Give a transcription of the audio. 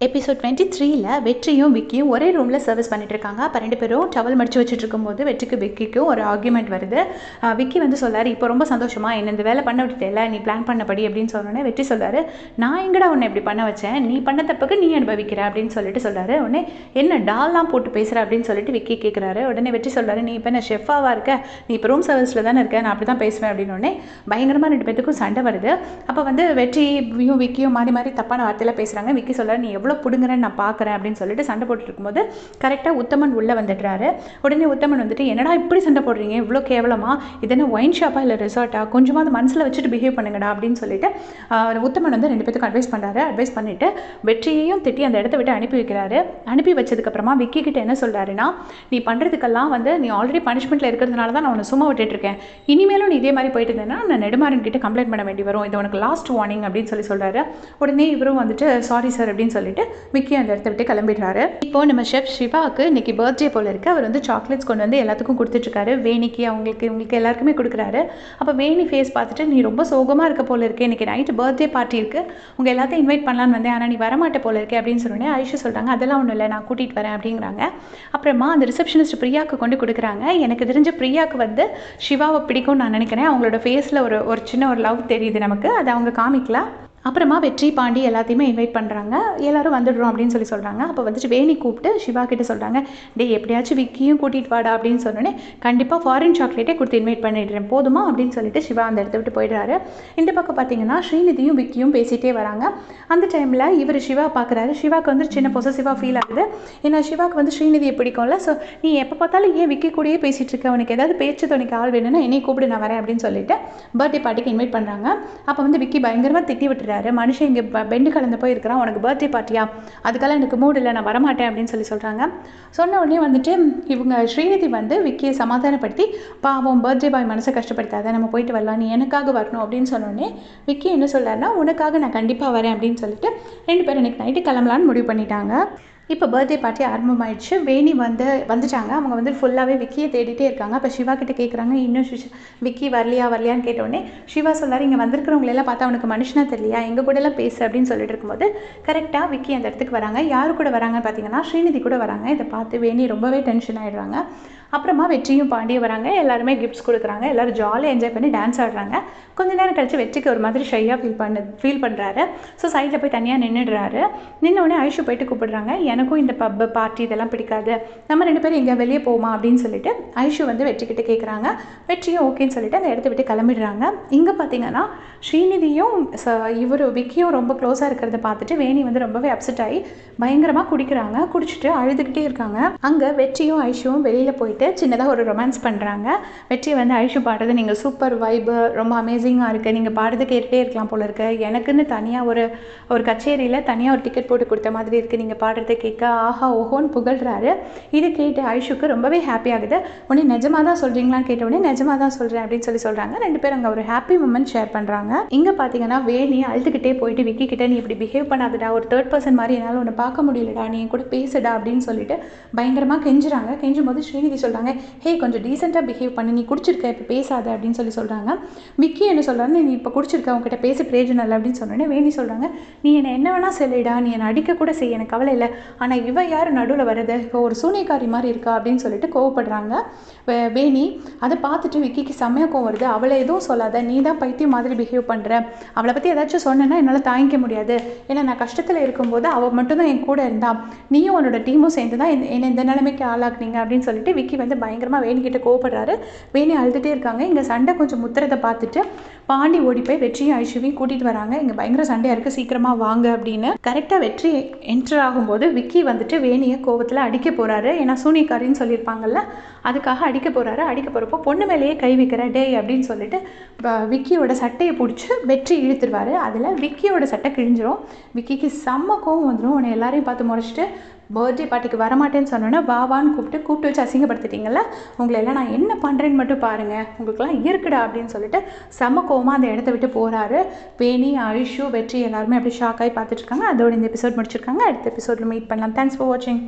Episode 23ல் வெற்றியும் விக்கியும் ஒரே ரூமில் சர்வீஸ் பண்ணிட்டு இருக்காங்க. அப்போ 2 பேரும் டவல் மடிச்சு வச்சுட்டு இருக்கும்போது வெற்றிக்கு விக்கிக்கும் ஒரு ஆர்குமெண்ட் வருது. விக்கி வந்து சொல்லாரு, இப்போ ரொம்ப சந்தோஷமா என்ன இந்த வேலை பண்ண விட்டுட்டேல, நீ பிளான் பண்ணபடி அப்படின்னு சொன்னோன்னே வெற்றி சொல்லாரு, நான் எங்கடா உன்னை இப்படி பண்ண வச்சேன், நீ பண்ண தப்புக்கு நீ அனுபவிக்கிற அப்படின்னு சொல்லிட்டு சொல்லாரு. உடனே என்ன டால்லாம் போட்டு பேசுகிற அப்படின்னு சொல்லிட்டு விக்கி கேட்குறாரு. உடனே வெற்றி சொல்லாரு, நீ இப்போ என்ன ஷெஃபாவா இருக்க, நீ இப்போ ரூம் சர்வீஸில் தானே இருக்க, நான் அப்படி தான் பேசுவேன் அப்படின்னு. பயங்கரமாக 2 பேத்துக்கும் சண்டை வருது. அப்போ வந்து வெற்றியும் விக்கியும் மாறி மாறி தப்பான வார்த்தையில் பேசுகிறாங்க. விக்கி சொல்லாரு, நீ எவ்வளோ பிடுங்குறேன்னு நான் பார்க்குறேன் அப்படின்னு சொல்லிட்டு சண்டை போட்டுட்டு இருக்கும்போது கரெக்டாக உத்தமன் உள்ளே வந்துடுறாரு. உடனே உத்தமன் வந்துட்டு, என்னடா இப்படி சண்டை போடுறீங்க, இவ்வளோ கேவலமா, இது என்ன ஒயின் ஷாப்பா இல்லை ரிசார்ட்டா, கொஞ்சமாக அந்த மனசில் வச்சுட்டு பிஹேவ் பண்ணுங்கடா அப்படின்னு சொல்லிட்டு உத்தமன் வந்து 2 பேத்துக்கும் அட்வைஸ் பண்ணுறாரு. அட்வைஸ் பண்ணிவிட்டு வெற்றியையும் திட்டி அந்த இடத்த விட்டு அனுப்பி வைக்கிறாரு. அனுப்பி வச்சதுக்கப்புறமா விக்கி கிட்ட என்ன சொல்கிறாருன்னா, நீ பண்ணுறதுக்கெல்லாம் வந்து நீ ஆல்ரெடி பனிஷ்மெண்ட்டில் இருக்கிறதுனால தான் நான் உன்னை சும்மா விட்டுட்டுருக்கேன், இனிமேலும் நீ இதே மாதிரி போயிட்டு இருந்தேன்னா நான் நெடுமாறன் கிட்ட கம்ப்ளைண்ட் பண்ண வேண்டி வரும், இது உனக்கு லாஸ்ட் வார்னிங் அப்படின்னு சொல்கிறாரு. உடனே இவரும் வந்துட்டு சாரி சார் அப்படின்னு சொல்லிட்டு விக்கி அந்த இடத்த விட்டு கிளம்பிடுறாரு. இப்போ நம்ம ஷெஃப் சிவாவுக்கு இன்னைக்கு பர்த்டே போல இருக்கு. அவர் வந்து சாக்லேட்ஸ் கொண்டு வந்து எல்லாத்துக்கும் கொடுத்துட்ருக்காரு. வேணிக்கு இவங்களுக்கு எல்லாருக்குமே கொடுக்குறாரு. அப்போ வேணி ஃபேஸ் பார்த்துட்டு, நீ ரொம்ப சோகமாக இருக்க போல இருக்கு, இன்னைக்கு நைட்டு பர்த்டே பார்ட்டி இருக்கு, உங்கள் எல்லாத்தையும் இன்வைட் பண்ணலான்னு வந்தேன், ஆனால் நீ வரமாட்ட போல இருக்கே அப்படின்னு சொன்னோன்னே ஐஷு சொல்கிறாங்க, அதெல்லாம் ஒன்றும் இல்லை, நான் கூட்டிகிட்டு வரேன் அப்படிங்கிறாங்க. அப்புறமா அந்த ரிசப்ஷனிஸ்ட் பிரியாவுக்கு கொண்டு கொடுக்குறாங்க. எனக்கு தெரிஞ்ச பிரியாவுக்கு வந்து சிவாவை பிடிக்கும்னு நான் நினைக்கிறேன். அவங்களோட ஃபேஸில் ஒரு சின்ன ஒரு லவ் தெரியுது நமக்கு, அதை அவங்க காமிக்கலாம். அப்புறமா வெற்றி பாண்டி எல்லாத்தையுமே இன்வைட் பண்ணுறாங்க. எல்லோரும் வந்துடுறோம் அப்படின்னு சொல்கிறாங்க. அப்போ வந்துட்டு வேணி கூப்பிட்டு சிவா கிட்ட சொல்கிறாங்க, டே எப்படியாச்சும் விக்கியும் கூட்டிகிட்டு வாடா அப்படின்னு சொன்னோன்னே, கண்டிப்பாக ஃபாரின் சாக்லேட்டே கொடுத்து இன்வைட் பண்ணிடுறேன் போதுமா அப்படின்னு சொல்லிட்டு சிவா அந்த இடத்த விட்டு போயிடுறாரு. இந்த பக்கம் பார்த்தீங்கன்னா ஸ்ரீநிதியும் விக்கியும் பேசிகிட்டே வராங்க. அந்த டைமில் இவர் சிவா பார்க்குறாரு. சிவாவுக்கு வந்து சின்ன பொசசிவாக ஃபீல் ஆகுது. ஏன்னா சிவாவுக்கு வந்து ஸ்ரீநிதியை பிடிக்கும்ல. ஸோ நீ எப்போ பார்த்தாலும் ஏன் விக்கி கூடயே பேசிகிட்டு இருக்க, உனக்கு ஏதாவது பேச்சு துணைக்கு ஆள் வேணும்னா என்னை கூப்பிடு, நான் வரேன் அப்படின்னு சொல்லிட்டு பர்த்டே பார்ட்டிக்கு இன்வைட் பண்ணுறாங்க. அப்போ வந்து விக்கி பயங்கரமாக திட்டி விட்டுறாரு, மனுஷன் இங்கே பெண்டு கலந்து போய் இருக்கிறான், உனக்கு பர்த்டே பார்ட்டியா, அதுக்கெல்லாம் எனக்கு மூடு இல்லை, நான் வரமாட்டேன் அப்படின்னு சொல்கிறாங்க. சொன்ன உடனே வந்துட்டு இவங்க ஸ்ரீநிதி வந்து விக்கியை சமாதானப்படுத்தி, பாவம் பர்த்டே பாய் மனசை கஷ்டப்படுத்தாத, நம்ம போயிட்டு வரலாம், நீ எனக்காக வரணும் அப்படின்னு சொன்னோடனே விக்கி என்ன சொல்கிறாருன்னா, உனக்காக நான் கண்டிப்பாக வரேன் அப்படின்னு சொல்லிட்டு 2 பேரும் இன்னைக்கு நைட்டு கிளம்பலான்னு முடிவு பண்ணிட்டாங்க. இப்போ பர்த்டே பார்ட்டி ஆரம்பமாயிடுச்சு. வேணி வந்துட்டாங்க. அவங்க வந்து ஃபுல்லாகவே விக்கியை தேடிட்டே இருக்காங்க. அப்போ சிவா கிட்ட கேட்குறாங்க, இன்னும் விக்கி வரலையான்னு கேட்டோடனே சிவா சொல்லார், இங்கே வந்திருக்கிறவங்களெல்லாம் பார்த்தா அவனுக்கு மனுஷனாக தெரியலையா, எங்கள் கூடலாம் பேசு அப்படின்னு சொல்லிட்டு இருக்கும்போது கரெக்டாக விக்கி அந்த இடத்துக்கு வராங்க. யார் கூட வராங்கன்னு பார்த்தீங்கன்னா ஸ்ரீநிதி கூட வராங்க. இதை பார்த்து வேணி ரொம்பவே டென்ஷன் ஆகிடுறாங்க. அப்புறமா வெற்றியும் பாண்டியும் வராங்க. எல்லாருமே கிஃப்ட்ஸ் கொடுக்குறாங்க. எல்லோரும் ஜாலியாக என்ஜாய் பண்ணி டான்ஸ் ஆடுறாங்க. கொஞ்ச நேரம் கழிச்சு வெற்றிக்கு ஒரு மாதிரி ஷையாக ஃபீல் பண்ணுறாரு. ஸோ சைடில் போய் தனியாக நின்றுடுறாரு. நின்னோடனே ஐஷு போயிட்டு கூப்பிடுறாங்க, எனக்கும் இந்த பப்பு பார்ட்டி இதெல்லாம் பிடிக்காது, நம்ம 2 பேரும் எங்கே வெளியே போமா அப்படின்னு சொல்லிட்டு ஐஷு வந்து வெற்றிக்கிட்ட கேட்குறாங்க. வெற்றியும் ஓகேன்னு சொல்லிட்டு அந்த இடத்த விட்டு கிளம்பிடுறாங்க. இங்கே பார்த்தீங்கன்னா ஸ்ரீநிதியும் விக்கியும் ரொம்ப க்ளோஸாக இருக்கிறத பார்த்துட்டு வேணி வந்து ரொம்பவே அப்செட் ஆகி பயங்கரமாக குடிக்கிறாங்க. குடிச்சிட்டு அழுதுகிட்டே இருக்காங்க. அங்கே வெற்றியும் ஐஷுவும் வெளியில் போயிட்டு சின்னதாக ஒரு ரொமான்ஸ் பண்ணுறாங்க. வெற்றியை வந்து ஐஷு பாடுறது, நீங்கள் சூப்பர் வைபு, ரொம்ப அமேசிங்காக இருக்குது, நீங்கள் பாடுறது கேட்டுகிட்டே இருக்கலாம் போல இருக்கு, எனக்குன்னு தனியாக ஒரு கச்சேரியில் தனியாக ஒரு டிக்கெட் போட்டு கொடுத்த மாதிரி இருக்குது, நீங்கள் பாடுறதை கேட்க ஆஹா ஓஹோன்னு புகழ்கிறாரு. இது கேட்டு ஐஷுக்கு ரொம்பவே ஹாப்பி ஆகுது. உடனே நிஜமாக தான் சொல்கிறீங்களான்னு கேட்டவுடனே நிஜமாக தான் சொல்கிறேன் அப்படின்னு சொல்கிறாங்க. 2 பேரும் அங்கே ஒரு ஹாப்பி மூமெண்ட் ஷேர் பண்ணுறாங்க. இங்கே பார்த்தீங்கன்னா வேணி அழுதுகிட்டே போயிட்டு விக்கி கிட்ட, நீ இப்படி பிஹேவ் பண்ணாதடா, ஒரு தேர்ட் பர்சன் மாதிரி என்னால் உன்னை பார்க்க முடியலடா, நீ கூட பேசுடா அப்படின்னு சொல்லிட்டு பயங்கரமாக கெஞ்சுறாங்க. கெஞ்சும் போது ஸ்ரீநிதி சொல்கிறாங்க, ஹே கொஞ்சம் டீசெண்டாக பிஹேவ் பண்ணி, நீ குடிச்சிருக்க இப்போ பேசாத அப்படின்னு சொல்கிறாங்க. விக்கி என்ன சொல்கிறாங்க, நீ இப்போ குடிச்சிருக்க, அவங்ககிட்ட பேச பிரயோஜனம் இல்லை அப்படின்னு சொன்னோன்னே வேணி சொல்கிறாங்க, நீ என்ன வேணால் சொல்லிடா, நீ என்னை அடிக்க கூட செய்ய, எனக்கு கவலை இல்லை, ஆனால் இவ யார் நடுவில் வருது, இப்போ ஒரு சூனியக்காரி மாதிரி இருக்கா அப்படின்னு சொல்லிட்டு கோவப்படுறாங்க வேணி. அதை பார்த்துட்டு விக்கிக்கு செம்மையாக கோவம் வருது. அவளை எதுவும் சொல்லாத, நீ தான் பைத்தியம் மாதிரி பிஹேவ் பண்ணுற, அவளை பற்றி ஏதாச்சும் சொன்னேன்னா என்னால் தாங்கிக்க முடியாது, ஏன்னா நான் கஷ்டத்தில் இருக்கும்போது அவள் மட்டும்தான் என் கூட இருந்தா, நீயும் உன்னோட டீமும் சேர்ந்து தான் என்னை இந்த நிலைமைக்கு ஆளாக்குனீங்க அப்படின்னு சொல்லிட்டு விக்கி வந்து பயங்கரமாக வேணிக்கிட்ட கோவப்படுறாரு. வேணி அழுதுகிட்டே இருக்காங்க. இங்கே சண்டை கொஞ்சம் முத்துறதை பார்த்துட்டு பாண்டி ஓடி போய் வெற்றியும் ஐஷுவையும் கூட்டிகிட்டு வராங்க. இங்கே பயங்கர சண்டையாக இருக்குது, சீக்கிரமாக வாங்க அப்படின்னு. கரெக்டாக வெற்றி என்ட்ரு ஆகும்போது விக்கி வந்துட்டு வேணியை கோவத்தில் அடிக்க போகிறாரு. ஏன்னா சூனியக்காரின்னு சொல்லியிருப்பாங்கல்ல, அதுக்காக அடிக்க போகிறாரு. அடிக்க போகிறப்போ பொண்ணு மேலேயே கை வைக்கிற டே அப்படின்னு சொல்லிட்டு விக்கியோட சட்டையை பிடிச்சி வெற்றி இழுத்துருவார். அதில் விக்கியோட சட்டை கிழிஞ்சிரும். விக்கிக்கு செம்ம கோவம் வந்துடும். உன்னை எல்லாரையும் பார்த்து முறைச்சிட்டு பர்த்டே பார்ட்டிக்கு வரமாட்டேன்னு சொன்னோன்னே வாவான்னு கூப்பிட்டு வச்சு அசிங்கப்படுத்திட்டீங்கல்ல, உங்களை எல்லாம் நான் என்ன பண்ணுறேன்னு மட்டும் பாருங்கள், உங்களுக்குலாம் இருக்குடா அப்படின்னு சொல்லிட்டு செம்ம கோவமாக அந்த இடத்த விட்டு போகிறாரு. வேணி ஐஷு வெற்றி எல்லாருமே அப்படியே ஷாக்காகி பார்த்துட்ருக்காங்க. அதோட இந்த எபிசோட் முடிச்சிருக்காங்க. அடுத்த எபிசோடில் மீட் பண்ணலாம். தேங்க்ஸ் ஃபார் வாட்சிங்.